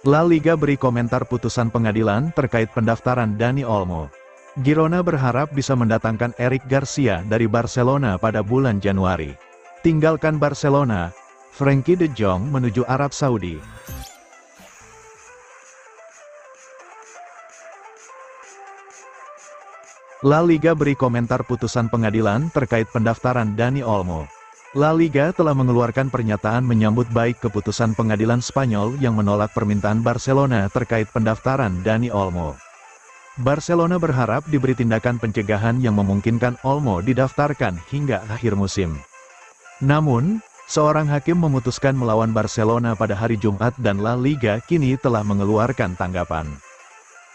La Liga beri komentar putusan pengadilan terkait pendaftaran Dani Olmo. Girona berharap bisa mendatangkan Eric Garcia dari Barcelona pada bulan Januari. Tinggalkan Barcelona, Frenkie de Jong menuju Arab Saudi. La Liga beri komentar putusan pengadilan terkait pendaftaran Dani Olmo. La Liga telah mengeluarkan pernyataan menyambut baik keputusan pengadilan Spanyol yang menolak permintaan Barcelona terkait pendaftaran Dani Olmo. Barcelona berharap diberi tindakan pencegahan yang memungkinkan Olmo didaftarkan hingga akhir musim. Namun, seorang hakim memutuskan melawan Barcelona pada hari Jumat dan La Liga kini telah mengeluarkan tanggapan.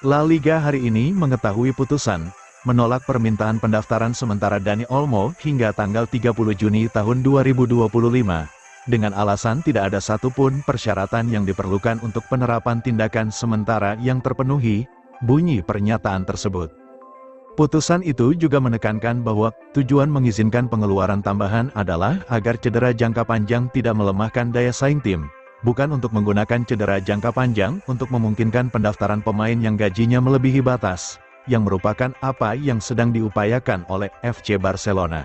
La Liga hari ini mengetahui putusan, menolak permintaan pendaftaran sementara Dani Olmo hingga tanggal 30 Juni tahun 2025, dengan alasan tidak ada satupun persyaratan yang diperlukan untuk penerapan tindakan sementara yang terpenuhi, bunyi pernyataan tersebut. Putusan itu juga menekankan bahwa tujuan mengizinkan pengeluaran tambahan adalah agar cedera jangka panjang tidak melemahkan daya saing tim, bukan untuk menggunakan cedera jangka panjang untuk memungkinkan pendaftaran pemain yang gajinya melebihi batas, yang merupakan apa yang sedang diupayakan oleh FC Barcelona.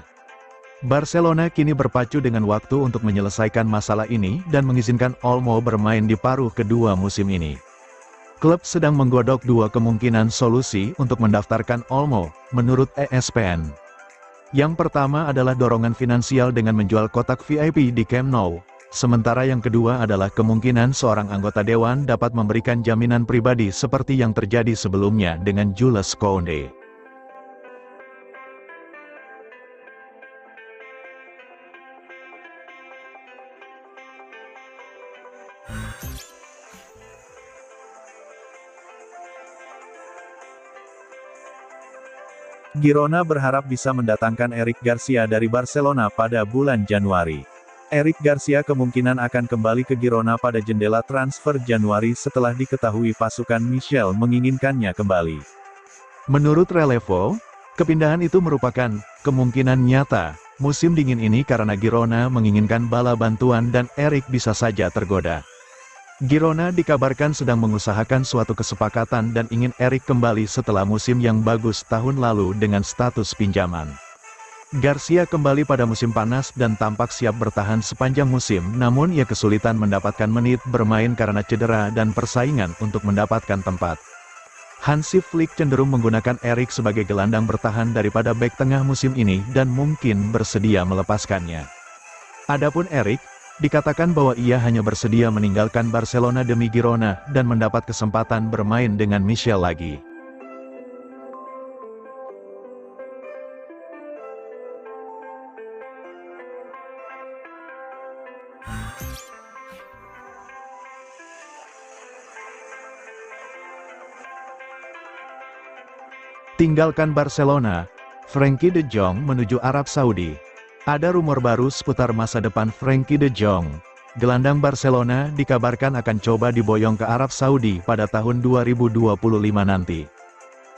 Barcelona kini berpacu dengan waktu untuk menyelesaikan masalah ini dan mengizinkan Olmo bermain di paruh kedua musim ini. Klub sedang menggodok dua kemungkinan solusi untuk mendaftarkan Olmo, menurut ESPN. Yang pertama adalah dorongan finansial dengan menjual kotak VIP di Camp Nou. Sementara yang kedua adalah kemungkinan seorang anggota dewan dapat memberikan jaminan pribadi seperti yang terjadi sebelumnya dengan Jules Koundé. Girona berharap bisa mendatangkan Eric Garcia dari Barcelona pada bulan Januari. Eric Garcia kemungkinan akan kembali ke Girona pada jendela transfer Januari setelah diketahui pasukan Michel menginginkannya kembali. Menurut Relevo, kepindahan itu merupakan kemungkinan nyata musim dingin ini karena Girona menginginkan bala bantuan dan Eric bisa saja tergoda. Girona dikabarkan sedang mengusahakan suatu kesepakatan dan ingin Eric kembali setelah musim yang bagus tahun lalu dengan status pinjaman. Garcia kembali pada musim panas dan tampak siap bertahan sepanjang musim, namun ia kesulitan mendapatkan menit bermain karena cedera dan persaingan untuk mendapatkan tempat. Hansi Flick cenderung menggunakan Eric sebagai gelandang bertahan daripada bek tengah musim ini dan mungkin bersedia melepaskannya. Adapun Eric, dikatakan bahwa ia hanya bersedia meninggalkan Barcelona demi Girona dan mendapat kesempatan bermain dengan Michel lagi. Tinggalkan Barcelona, Frenkie de Jong menuju Arab Saudi. Ada rumor baru seputar masa depan Frenkie de Jong. Gelandang Barcelona dikabarkan akan coba diboyong ke Arab Saudi pada tahun 2025 nanti.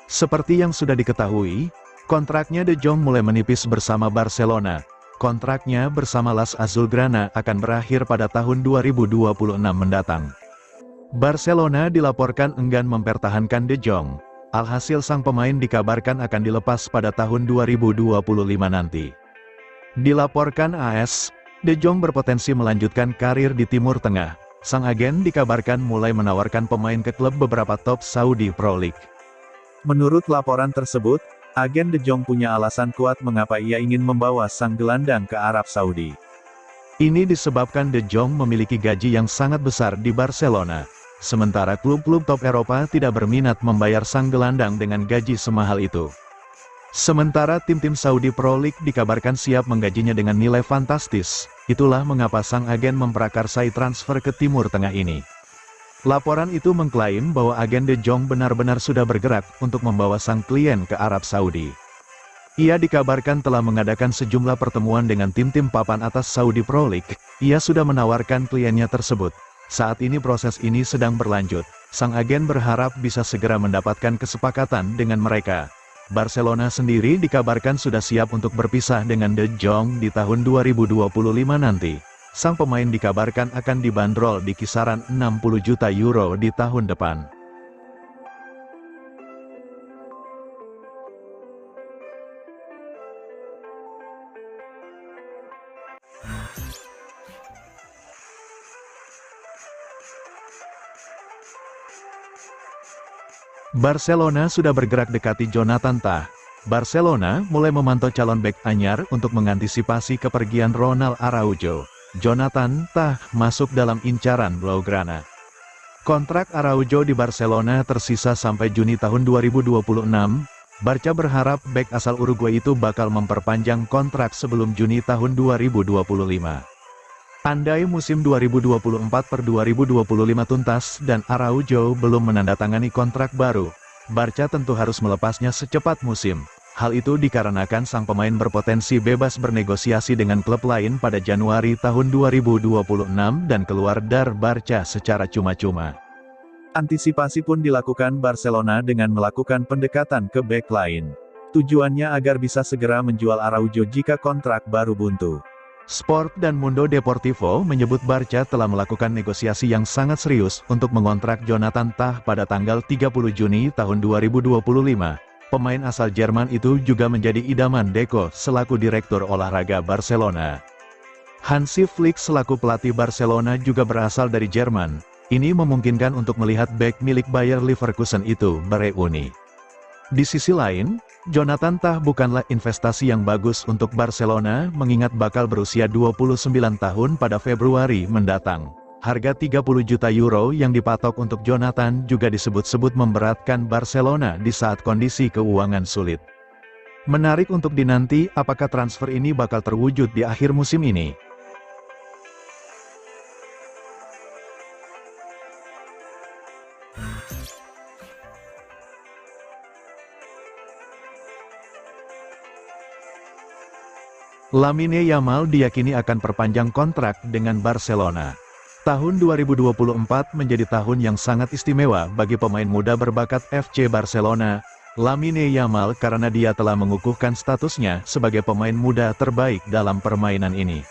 Seperti yang sudah diketahui, kontraknya de Jong mulai menipis bersama Barcelona. Kontraknya bersama Las Azulgrana akan berakhir pada tahun 2026 mendatang. Barcelona dilaporkan enggan mempertahankan de Jong. Alhasil sang pemain dikabarkan akan dilepas pada tahun 2025 nanti. Dilaporkan AS, de Jong berpotensi melanjutkan karir di Timur Tengah. Sang agen dikabarkan mulai menawarkan pemain ke klub beberapa top Saudi Pro League. Menurut laporan tersebut, agen de Jong punya alasan kuat mengapa ia ingin membawa sang gelandang ke Arab Saudi. Ini disebabkan de Jong memiliki gaji yang sangat besar di Barcelona. Sementara klub-klub top Eropa tidak berminat membayar sang gelandang dengan gaji semahal itu. Sementara tim-tim Saudi Pro League dikabarkan siap menggajinya dengan nilai fantastis. Itulah mengapa sang agen memprakarsai transfer ke Timur Tengah ini. Laporan itu mengklaim bahwa agen de Jong benar-benar sudah bergerak untuk membawa sang klien ke Arab Saudi. Ia dikabarkan telah mengadakan sejumlah pertemuan dengan tim-tim papan atas Saudi Pro League. Ia sudah menawarkan kliennya tersebut. Saat ini proses ini sedang berlanjut. Sang agen berharap bisa segera mendapatkan kesepakatan dengan mereka. Barcelona sendiri dikabarkan sudah siap untuk berpisah dengan De Jong di tahun 2025 nanti. Sang pemain dikabarkan akan dibanderol di kisaran 60 juta euro di tahun depan. Barcelona sudah bergerak dekati Jonathan Tah. Barcelona mulai memantau calon bek anyar untuk mengantisipasi kepergian Ronald Araujo. Jonathan Tah masuk dalam incaran Blaugrana. Kontrak Araujo di Barcelona tersisa sampai Juni tahun 2026. Barca berharap bek asal Uruguay itu bakal memperpanjang kontrak sebelum Juni tahun 2025. Andai musim 2024/2025 tuntas dan Araujo belum menandatangani kontrak baru, Barca tentu harus melepasnya secepat musim. Hal itu dikarenakan sang pemain berpotensi bebas bernegosiasi dengan klub lain pada Januari tahun 2026 dan keluar dari Barca secara cuma-cuma. Antisipasi pun dilakukan Barcelona dengan melakukan pendekatan ke bek lain. Tujuannya agar bisa segera menjual Araujo jika kontrak baru buntu. Sport dan Mundo Deportivo menyebut Barca telah melakukan negosiasi yang sangat serius untuk mengontrak Jonathan Tah pada tanggal 30 Juni tahun 2025. Pemain asal Jerman itu juga menjadi idaman Deco selaku direktur olahraga Barcelona. Hansi Flick selaku pelatih Barcelona juga berasal dari Jerman. Ini memungkinkan untuk melihat bek milik Bayer Leverkusen itu bereuni. Di sisi lain, Jonathan Tah bukanlah investasi yang bagus untuk Barcelona mengingat bakal berusia 29 tahun pada Februari mendatang. Harga 30 juta euro yang dipatok untuk Jonathan juga disebut-sebut memberatkan Barcelona di saat kondisi keuangan sulit. Menarik untuk dinanti apakah transfer ini bakal terwujud di akhir musim ini. Lamine Yamal diyakini akan perpanjang kontrak dengan Barcelona. Tahun 2024 menjadi tahun yang sangat istimewa bagi pemain muda berbakat FC Barcelona, Lamine Yamal karena dia telah mengukuhkan statusnya sebagai pemain muda terbaik dalam permainan ini.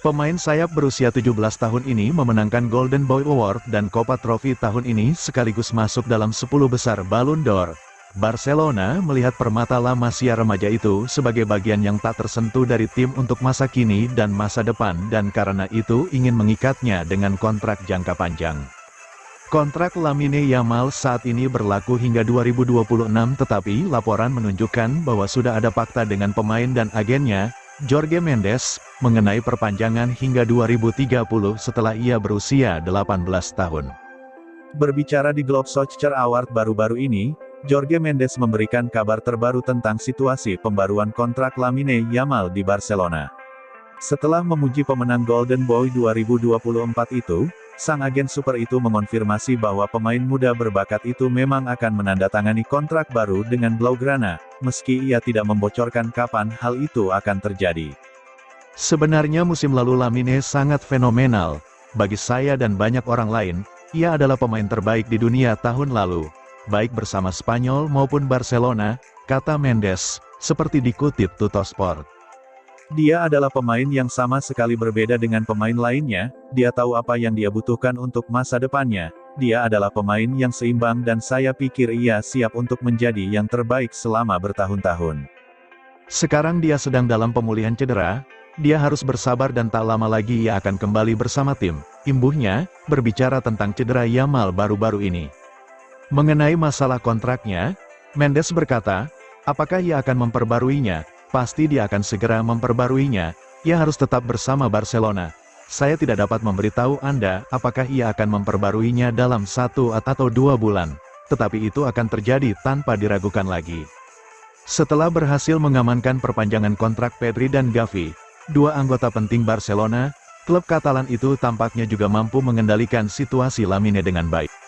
Pemain sayap berusia 17 tahun ini memenangkan Golden Boy Award dan Copa Trophy tahun ini sekaligus masuk dalam 10 besar Ballon d'Or. Barcelona melihat permata La Masia remaja itu sebagai bagian yang tak tersentuh dari tim untuk masa kini dan masa depan dan karena itu ingin mengikatnya dengan kontrak jangka panjang. Kontrak Lamine Yamal saat ini berlaku hingga 2026 tetapi laporan menunjukkan bahwa sudah ada fakta dengan pemain dan agennya, Jorge Mendes, mengenai perpanjangan hingga 2030 setelah ia berusia 18 tahun. Berbicara di Globe Soccer Award baru-baru ini, Jorge Mendes memberikan kabar terbaru tentang situasi pembaruan kontrak Lamine Yamal di Barcelona. Setelah memuji pemenang Golden Boy 2024 itu, sang agen super itu mengonfirmasi bahwa pemain muda berbakat itu memang akan menandatangani kontrak baru dengan Blaugrana, meski ia tidak membocorkan kapan hal itu akan terjadi. Sebenarnya musim lalu Lamine sangat fenomenal. Bagi saya dan banyak orang lain, ia adalah pemain terbaik di dunia tahun lalu. Baik bersama Spanyol maupun Barcelona, kata Mendes, seperti dikutip Tuttosport. Dia adalah pemain yang sama sekali berbeda dengan pemain lainnya, dia tahu apa yang dia butuhkan untuk masa depannya, dia adalah pemain yang seimbang dan saya pikir ia siap untuk menjadi yang terbaik selama bertahun-tahun. Sekarang dia sedang dalam pemulihan cedera, dia harus bersabar dan tak lama lagi ia akan kembali bersama tim, imbuhnya, berbicara tentang cedera Yamal baru-baru ini. Mengenai masalah kontraknya, Mendes berkata, apakah ia akan memperbaruinya? Pasti dia akan segera memperbaruinya, ia harus tetap bersama Barcelona. Saya tidak dapat memberitahu Anda apakah ia akan memperbaruinya dalam 1 atau 2 bulan, tetapi itu akan terjadi tanpa diragukan lagi. Setelah berhasil mengamankan perpanjangan kontrak Pedri dan Gavi, dua anggota penting Barcelona, klub Katalan itu tampaknya juga mampu mengendalikan situasi Lamine dengan baik.